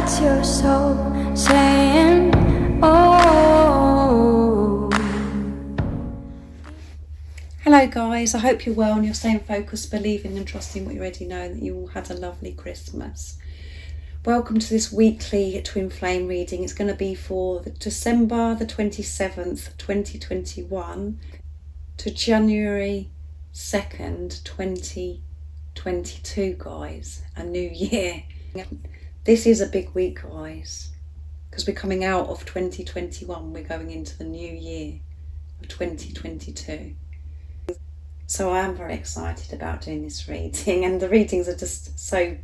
What's your soul saying? Oh. Hello guys, I hope you're well and you're staying focused, believing and trusting what you already know, and that you all had a lovely Christmas. Welcome to this weekly twin flame reading. It's going to be for December the 27th, 2021 to January 2nd, 2022, guys. A new year. This is a big week, guys, because we're coming out of 2021. We're going into the new year of 2022. So I am very excited about doing this reading, and the readings are just so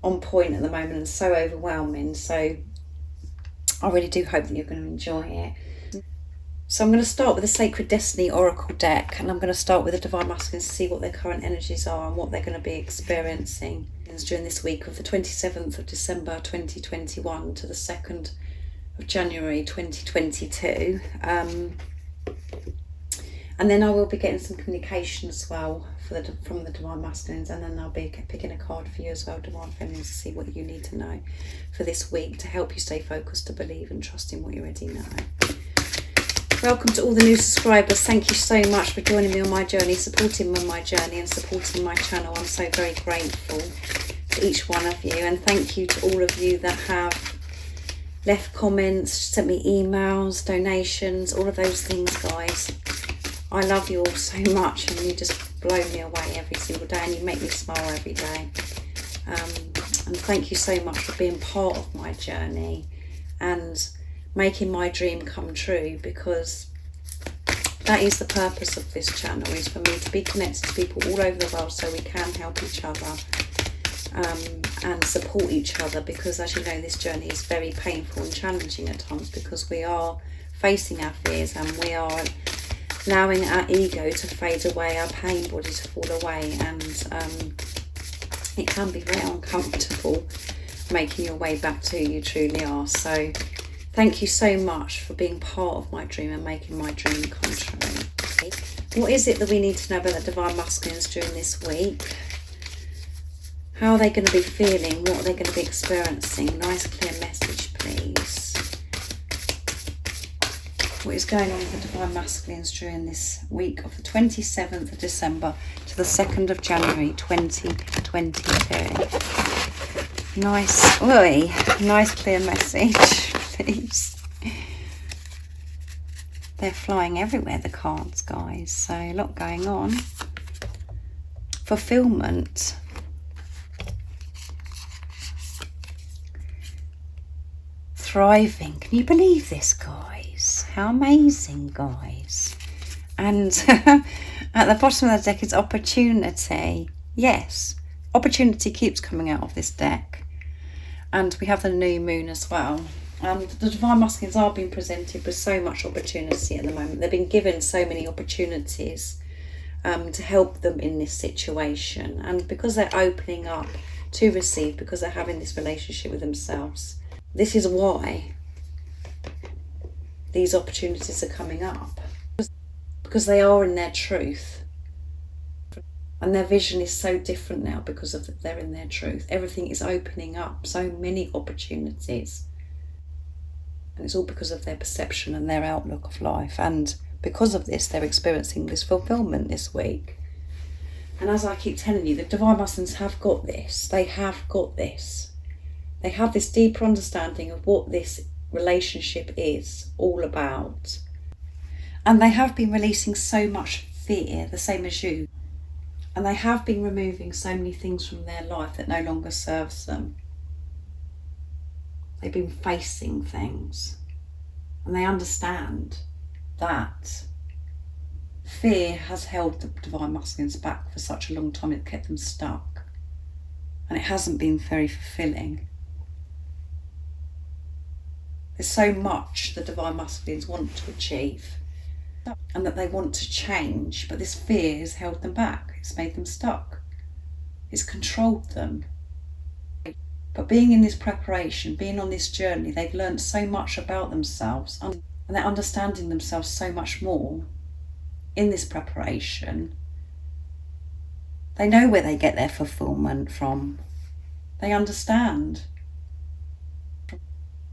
on point at the moment and so overwhelming. So I really do hope that you're going to enjoy it. So I'm going to start with the Sacred Destiny Oracle deck, and I'm going to start with the Divine Masculines to see what their current energies are and what they're going to be experiencing during this week of the 27th of December 2021 to the 2nd of January 2022. And then I will be getting some communication as well from the Divine Masculines, and then I'll be picking a card for you as well, Divine Feminines, to see what you need to know for this week to help you stay focused, to believe and trust in what you already know. Welcome to all the new subscribers. Thank you so much for joining me on my journey, supporting me on my journey and supporting my channel. I'm so very grateful to each one of you, and thank you to all of you that have left comments, sent me emails, donations, all of those things, guys. I love you all so much, and you just blow me away every single day, and you make me smile every day. And thank you so much for being part of my journey and making my dream come true, because that is the purpose of this channel, is for me to be connected to people all over the world so we can help each other and support each other, because as you know, this journey is very painful and challenging at times, because we are facing our fears and we are allowing our ego to fade away, our pain body to fall away, and it can be very uncomfortable making your way back to who you truly are. So thank you so much for being part of my dream and making my dream come true. What is it that we need to know about the Divine Masculines during this week? How are they going to be feeling? What are they going to be experiencing? Nice clear message, please. What is going on with the Divine Masculines during this week of the 27th of December to the 2nd of January 2022? Nice clear message, please. They're flying everywhere, the cards, guys. So a lot going on. Fulfillment. Thriving. Can you believe this, guys? How amazing, guys. And at the bottom of the deck is opportunity. Yes, opportunity keeps coming out of this deck. And we have the new moon as well. And the Divine Masculines are being presented with so much opportunity at the moment. They've been given so many opportunities to help them in this situation. And because they're opening up to receive, because they're having this relationship with themselves, this is why these opportunities are coming up, because they are in their truth, and their vision is so different now because of they're in their truth. Everything is opening up, so many opportunities, and it's all because of their perception and their outlook of life. And because of this, they're experiencing this fulfillment this week. And as I keep telling you, the Divine Masculines have got this. They have got this. They have this deeper understanding of what this relationship is all about. And they have been releasing so much fear, the same as you. And they have been removing so many things from their life that no longer serves them. They've been facing things. And they understand that fear has held the Divine Masculines back for such a long time. It kept them stuck. And it hasn't been very fulfilling. There's so much the Divine Masculines want to achieve and that they want to change, but this fear has held them back. It's made them stuck. It's controlled them. But being in this preparation, being on this journey, they've learned so much about themselves, and they're understanding themselves so much more in this preparation. They know where they get their fulfillment from. They understand.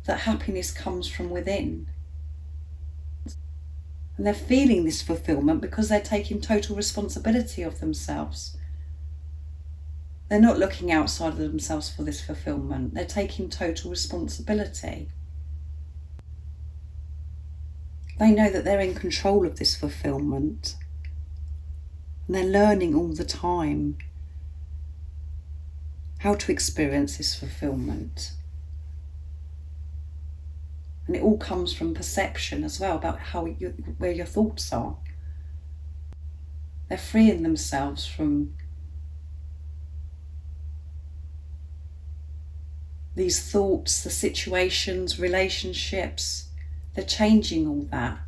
that happiness comes from within. And they're feeling this fulfillment because they're taking total responsibility of themselves. They're not looking outside of themselves for this fulfillment. They're taking total responsibility. They know that they're in control of this fulfillment. And they're learning all the time how to experience this fulfillment. And it all comes from perception as well, about where your thoughts are. They're freeing themselves from these thoughts, the situations, relationships. They're changing all that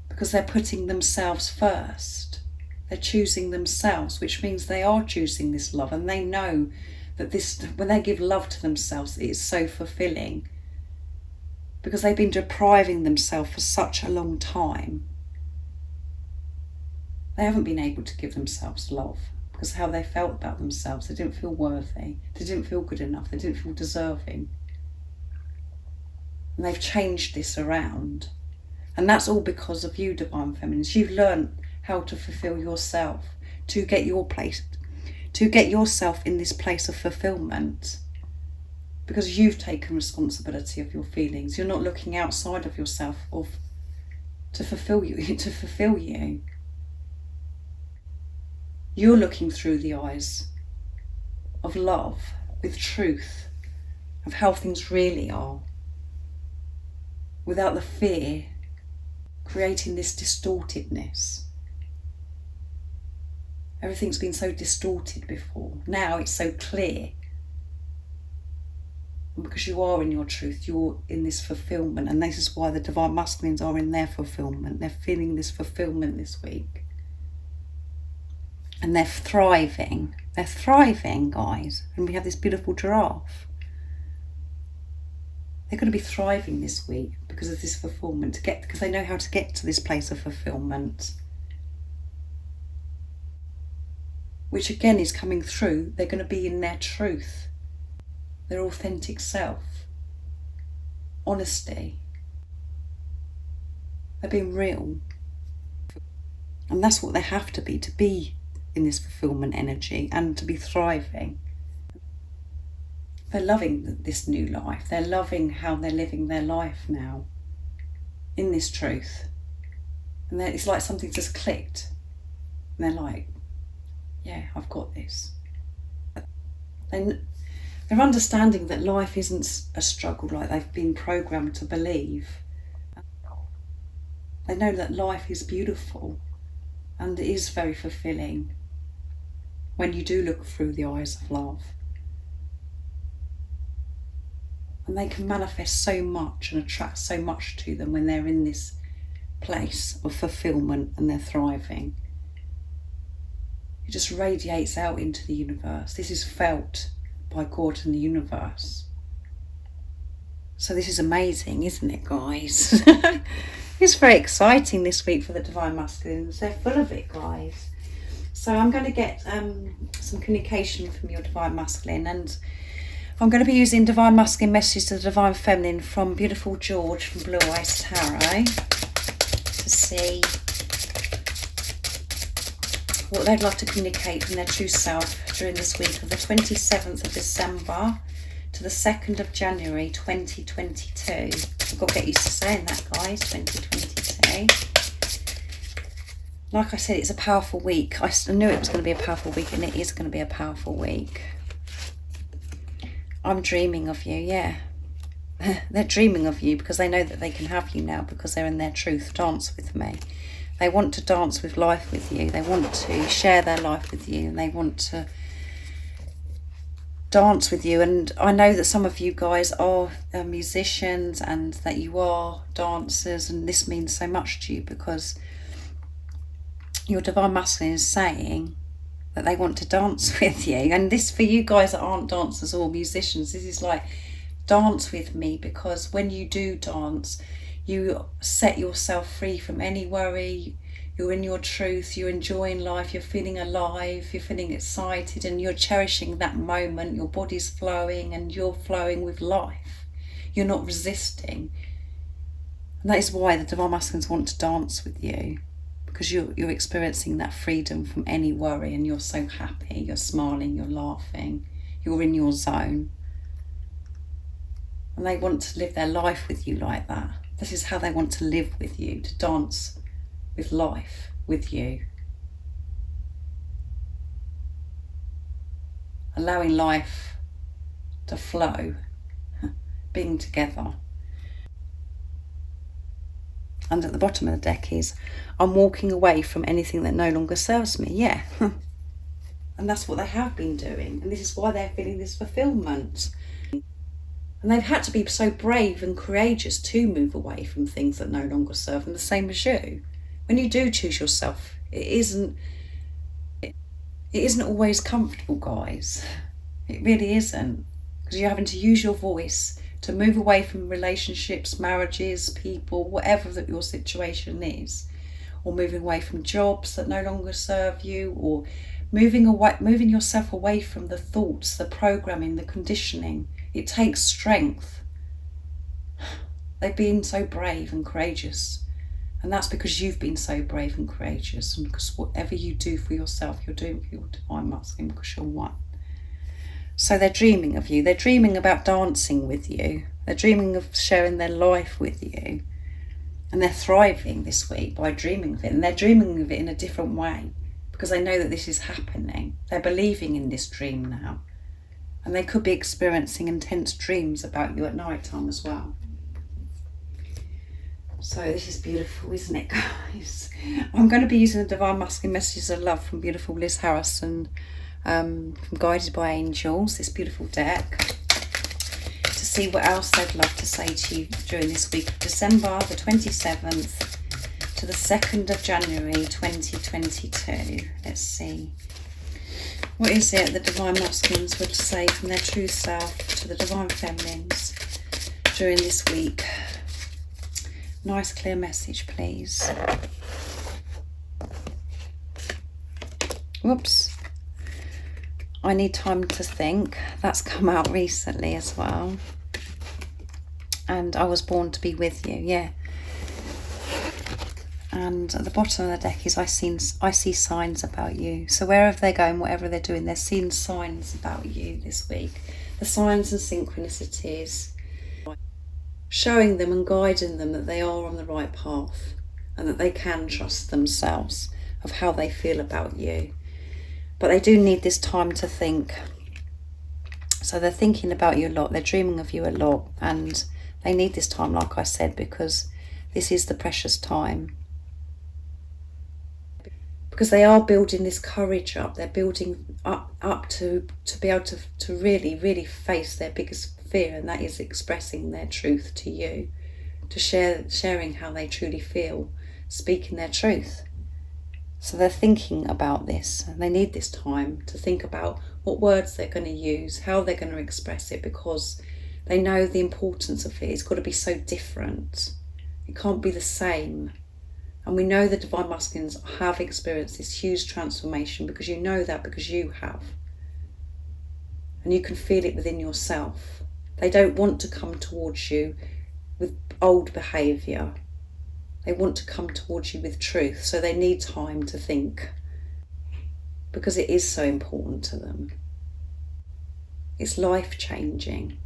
because they're putting themselves first. They're choosing themselves, which means they are choosing this love, and they know that this, when they give love to themselves, it is so fulfilling, because they've been depriving themselves for such a long time. They haven't been able to give themselves love because of how they felt about themselves. They didn't feel worthy. They didn't feel good enough. They didn't feel deserving. And they've changed this around. And that's all because of you, Divine Feminines. You've learned how to fulfill yourself, to get your place, to get yourself in this place of fulfillment. Because you've taken responsibility of your feelings. You're not looking outside of yourself to fulfill you. You're looking through the eyes of love, with truth, of how things really are, without the fear creating this distortedness. Everything's been so distorted before. Now it's so clear. And because you are in your truth, you're in this fulfillment, and this is why the Divine Masculines are in their fulfillment. They're feeling this fulfillment this week. And they're thriving. They're thriving, guys. And we have this beautiful giraffe. They're going to be thriving this week because of this fulfillment, because they know how to get to this place of fulfillment. Which again is coming through. They're going to be in their truth. Their authentic self. Honesty. They're being real. And that's what they have to be in this fulfillment energy and to be thriving. They're loving this new life. They're loving how they're living their life now in this truth. And it's like something just clicked. And they're like, yeah, I've got this. They're understanding that life isn't a struggle like they've been programmed to believe. They know that life is beautiful and it is very fulfilling when you do look through the eyes of love. And they can manifest so much and attract so much to them when they're in this place of fulfillment and they're thriving. It just radiates out into the universe. This is felt by God and the universe. So this is amazing, isn't it, guys? It's very exciting this week for the Divine Masculines. They're full of it, guys. So I'm going to get some communication from your Divine Masculine, and I'm going to be using Divine Masculine messages to the Divine Feminine from beautiful George from Blue Eyes Tarot to see what they'd love to communicate from their true self during this week of the 27th of December to the 2nd of January 2022. I've got to get used to saying that, guys, 2022. Like I said, it's a powerful week. I knew it was going to be a powerful week, and it is going to be a powerful week. I'm dreaming of you, yeah. They're dreaming of you because they know that they can have you now because they're in their truth. Dance with me. They want to dance with life with you. They want to share their life with you, and they want to dance with you. And I know that some of you guys are musicians and that you are dancers, and this means so much to you because your Divine Masculine is saying that they want to dance with you. And this, for you guys that aren't dancers or musicians, this is like, dance with me, because when you do dance, you set yourself free from any worry. You're in your truth, you're enjoying life, you're feeling alive, you're feeling excited, and you're cherishing that moment. Your body's flowing and you're flowing with life. You're not resisting. And that is why the Divine Masculines want to dance with you, because you're experiencing that freedom from any worry, and you're so happy, you're smiling, you're laughing, you're in your zone. And they want to live their life with you like that. This is how they want to live with you, to dance with life with you. Allowing life to flow, being together. And at the bottom of the deck is, I'm walking away from anything that no longer serves me. Yeah. And that's what they have been doing. And this is why they're feeling this fulfillment. And they've had to be so brave and courageous to move away from things that no longer serve them, the same as you. When you do choose yourself, it isn't always comfortable, guys. It really isn't. Because you're having to use your voice to move away from relationships, marriages, people, whatever that your situation is. Or moving away from jobs that no longer serve you, or moving yourself away from the thoughts, the programming, the conditioning. It takes strength. They've been so brave and courageous. And that's because you've been so brave and courageous. And because whatever you do for yourself, you're doing for your Divine Masculine, because you're one. So they're dreaming of you. They're dreaming about dancing with you. They're dreaming of sharing their life with you. And they're thriving this week by dreaming of it. And they're dreaming of it in a different way, because they know that this is happening. They're believing in this dream now. And they could be experiencing intense dreams about you at night time as well. So this is beautiful, isn't it, guys? I'm going to be using the Divine Masculine Messages of Love from beautiful Liz Harrison, from Guided by Angels, this beautiful deck, to see what else they'd love to say to you during this week of December the 27th to the 2nd of January 2022. Let's see. What is it the Divine Masculines would say from their true self to the Divine Feminines during this week? Nice clear message, please. Whoops. I need time to think. That's come out recently as well. And I was born to be with you, yeah. And at the bottom of the deck is, I see signs about you. So wherever they're going, whatever they're doing, they're seeing signs about you this week. The signs and synchronicities, showing them and guiding them that they are on the right path, and that they can trust themselves of how they feel about you. But they do need this time to think. So they're thinking about you a lot, they're dreaming of you a lot, and they need this time, like I said, because this is the precious time. Because they are building this courage up, they're building up to be able to really, really face their biggest fear, and that is expressing their truth to you, to sharing how they truly feel, speaking their truth. So they're thinking about this, and they need this time to think about what words they're going to use, how they're going to express it, because they know the importance of it. It's got to be so different. It can't be the same. And we know the Divine Masculines have experienced this huge transformation, because you know that, because you have. And you can feel it within yourself. They don't want to come towards you with old behaviour. They want to come towards you with truth. So they need time to think, because it is so important to them. It's life-changing.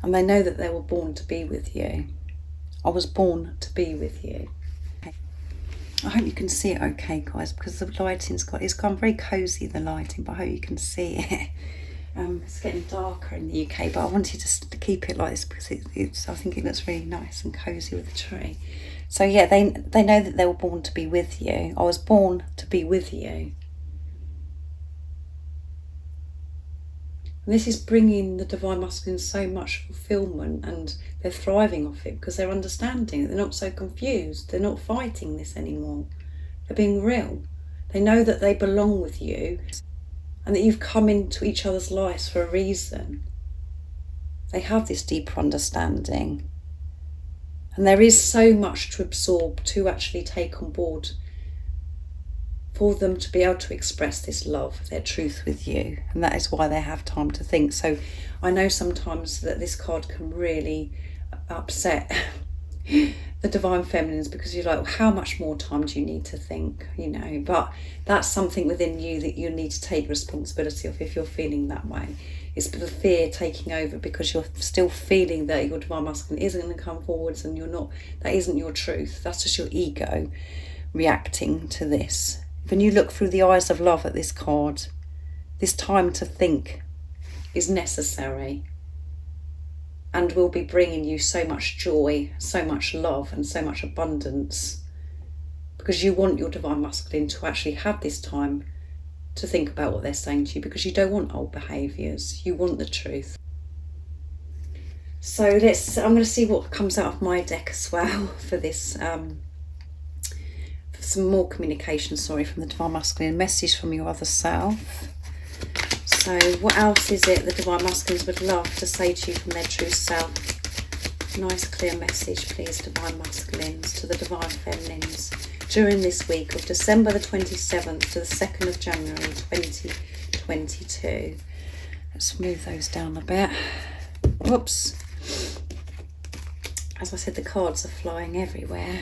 And they know that they were born to be with you. I was born to be with you. I hope you can see it okay, guys, because the lighting's gone very cosy, the lighting, but I hope you can see it. It's getting darker in the UK, but I wanted to keep it like this because I think it looks really nice and cosy with the tree. So yeah, they know that they were born to be with you. I was born to be with you. And this is bringing the Divine Masculine so much fulfillment, and they're thriving off it because they're understanding it. They're not so confused. They're not fighting this anymore. They're being real. They know that they belong with you, and that you've come into each other's lives for a reason. They have this deeper understanding. And there is so much to absorb, to actually take on board, for them to be able to express this love, their truth with you. And that is why they have time to think. So I know sometimes that this card can really upset the divine feminines, because you're like, well, how much more time do you need to think, you know? But that's something within you that you need to take responsibility of if you're feeling that way. It's the fear taking over because you're still feeling that your divine masculine isn't going to come forwards, and you're not, that isn't your truth. That's just your ego reacting to this. When you look through the eyes of love at this card, this time to think is necessary, and will be bringing you so much joy, so much love, and so much abundance, because you want your divine masculine to actually have this time to think about what they're saying to you, because you don't want old behaviours, you want the truth. So I'm going to see what comes out of my deck as well for this, for some more communication, from the divine masculine, message from your other self. So what else is it the divine masculines would love to say to you from their true self? Nice clear message, please, divine masculines, to the divine feminines during this week of December the 27th to the 2nd of January 2022. Let's move those down a bit. Whoops. As I said, the cards are flying everywhere.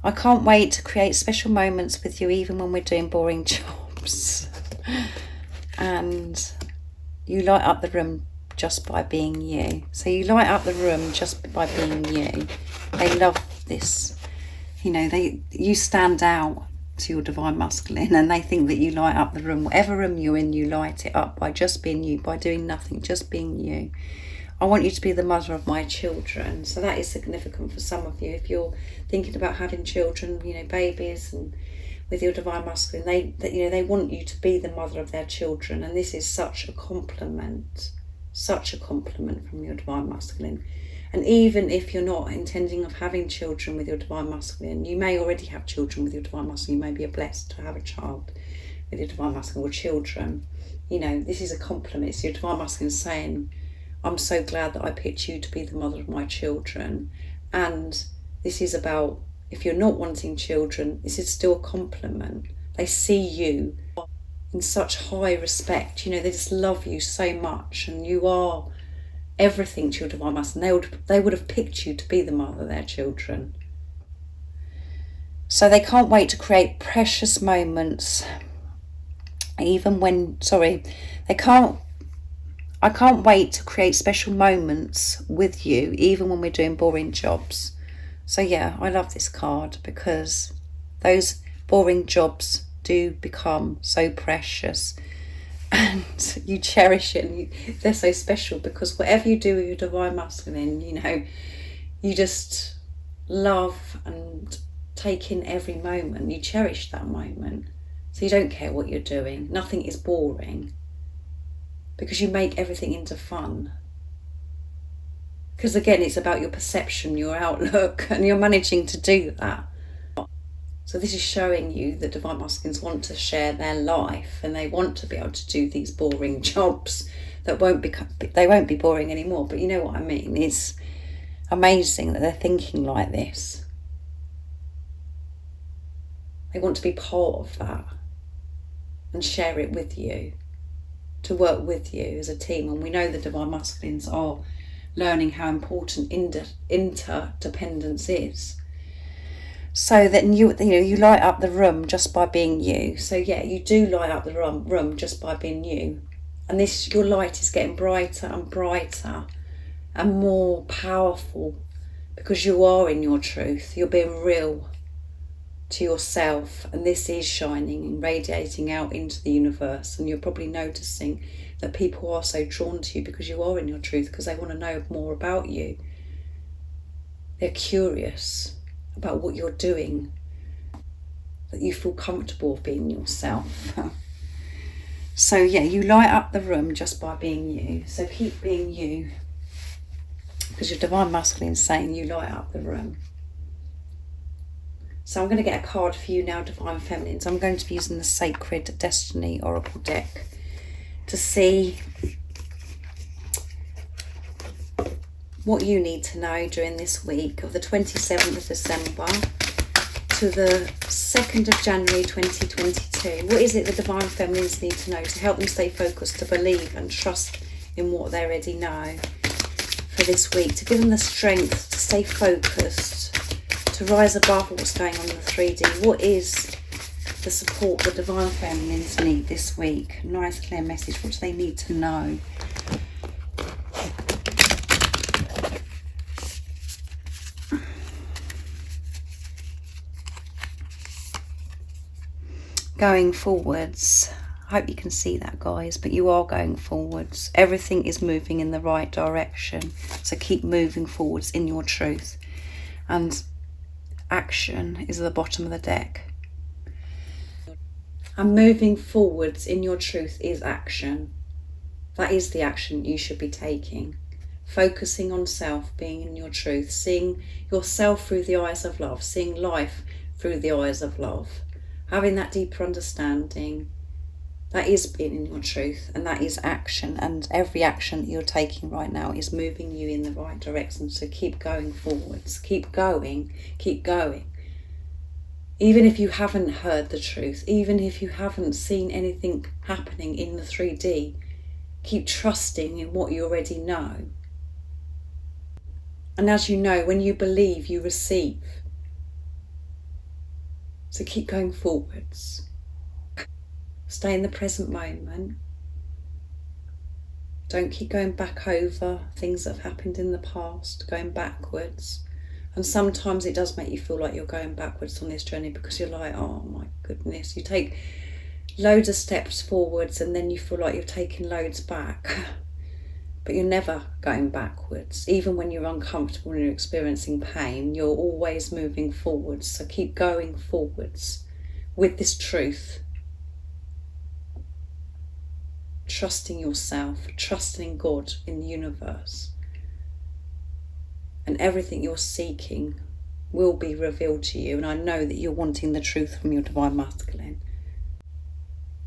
I can't wait to create special moments with you, even when we're doing boring jobs. And you light up the room just by being you. So you light up the room just by being you. They love this. You know, you stand out to your divine masculine, and they think that you light up the room. Whatever room you're in, you light it up by just being you, by doing nothing, just being you. I want you to be the mother of my children. So that is significant for some of you. If you're thinking about having children, you know, babies, and with your divine masculine, they want you to be the mother of their children. And this is such a compliment from your divine masculine. And even if you're not intending of having children with your divine masculine, you may already have children with your divine masculine. You may be blessed to have a child with your divine masculine, or children. You know, this is a compliment. It's your divine masculine saying, I'm so glad that I picked you to be the mother of my children. And this is about, if you're not wanting children, this is still a compliment. They see you in such high respect. You know, they just love you so much, and you are everything to your divine masculine. They would have picked you to be the mother of their children. So they can't wait to create precious moments, even when, I can't wait to create special moments with you, even when we're doing boring jobs. So yeah, I love this card, because those boring jobs do become so precious, and you cherish it, and they're so special, because whatever you do with your divine masculine, you know, you just love and take in every moment. You cherish that moment. So you don't care what you're doing. Nothing is boring, because you make everything into fun. Because again, it's about your perception, your outlook, and you're managing to do that. So this is showing you that divine masculines want to share their life, and they want to be able to do these boring jobs that won't be boring anymore. But you know what I mean? It's amazing that they're thinking like this. They want to be part of that and share it with you, to work with you as a team. And we know the divine masculines are learning how important interdependence is. So that you light up the room just by being you. So yeah, you do light up the room just by being you. And your light is getting brighter and brighter and more powerful, because you are in your truth. You're being real to yourself, and this is shining and radiating out into the universe. And you're probably noticing that people are so drawn to you because you are in your truth, because they want to know more about you. They're curious about what you're doing, that you feel comfortable being yourself. So yeah, you light up the room just by being you. So keep being you, because your divine masculine is saying you light up the room. So I'm going to get a card for you now, divine feminines. I'm going to be using the Sacred Destiny Oracle deck to see what you need to know during this week of the 27th of December to the 2nd of January 2022. What is it the Divine Feminines need to know to help them stay focused, to believe and trust in what they already know for this week, to give them the strength to stay focused, to rise above what's going on in the 3D? What is the support the Divine Feminines need this week? Nice clear message. What do they need to know? Going forwards. I hope you can see that, guys, but you are going forwards. Everything is moving in the right direction, so keep moving forwards in your truth. And action is at the bottom of the deck. And moving forwards in your truth is action. That is the action you should be taking. Focusing on self, being in your truth, seeing yourself through the eyes of love, seeing life through the eyes of love. Having that deeper understanding, that is being in your truth, and that is action. And every action that you're taking right now is moving you in the right direction. So keep going forwards, keep going, keep going. Even if you haven't heard the truth, even if you haven't seen anything happening in the 3D, keep trusting in what you already know. And as you know, when you believe, you receive. So keep going forwards. Stay in the present moment. Don't keep going back over things that have happened in the past, going backwards. And sometimes it does make you feel like you're going backwards on this journey, because you're like, oh my goodness, you take loads of steps forwards and then you feel like you're taking loads back. But you're never going backwards. Even when you're uncomfortable and you're experiencing pain, you're always moving forwards. So keep going forwards with this truth. Trusting yourself, trusting in God, in the universe. And everything you're seeking will be revealed to you. And I know that you're wanting the truth from your Divine Masculine.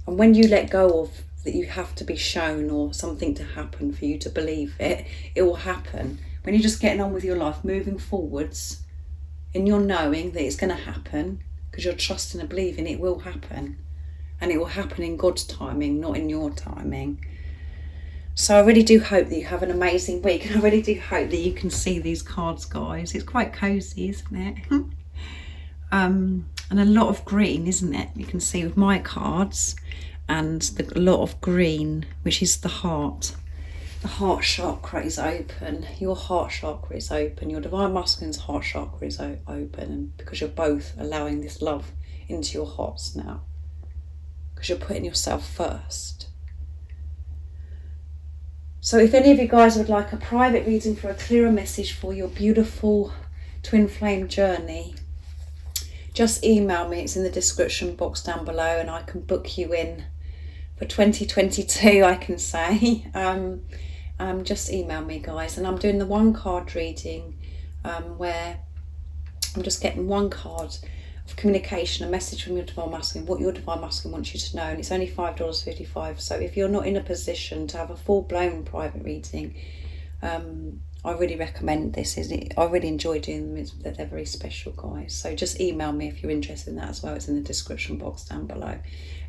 And when you let go of that you have to be shown or something to happen for you to believe it, it will happen. When you're just getting on with your life, moving forwards, in your knowing that it's going to happen, because you're trusting and believing it will happen. And it will happen in God's timing, not in your timing. So I really do hope that you have an amazing week. And I really do hope that you can see these cards, guys. It's quite cosy, isn't it? And a lot of green, isn't it? You can see with my cards. And a lot of green, which is the heart. The heart chakra is open. Your heart chakra is open. Your Divine Masculine's heart chakra is open. And because you're both allowing this love into your hearts now. Because you're putting yourself first. So if any of you guys would like a private reading for a clearer message for your beautiful twin flame journey, just email me. It's in the description box down below, and I can book you in for 2022, I can say. Just email me, guys. And I'm doing the one card reading where I'm just getting one card of communication, a message from your Divine Masculine, what your Divine Masculine wants you to know. And it's only $5.55. So if you're not in a position to have a full-blown private reading, I really recommend this. I really enjoy doing them. They're very special, guys. So just email me if you're interested in that as well. It's in the description box down below.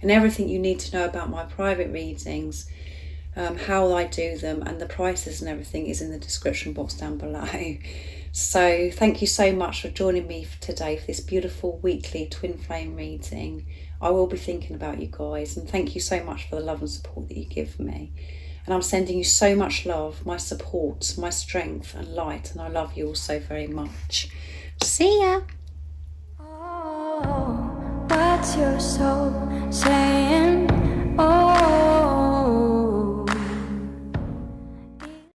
And everything you need to know about my private readings, how I do them, and the prices and everything is in the description box down below. So thank you so much for joining me today for this beautiful weekly twin flame reading. I will be thinking about you guys, and thank you so much for the love and support that you give me. And I'm sending you so much love, my support, my strength and light, and I love you all so very much. See ya! Oh, what's your soul saying?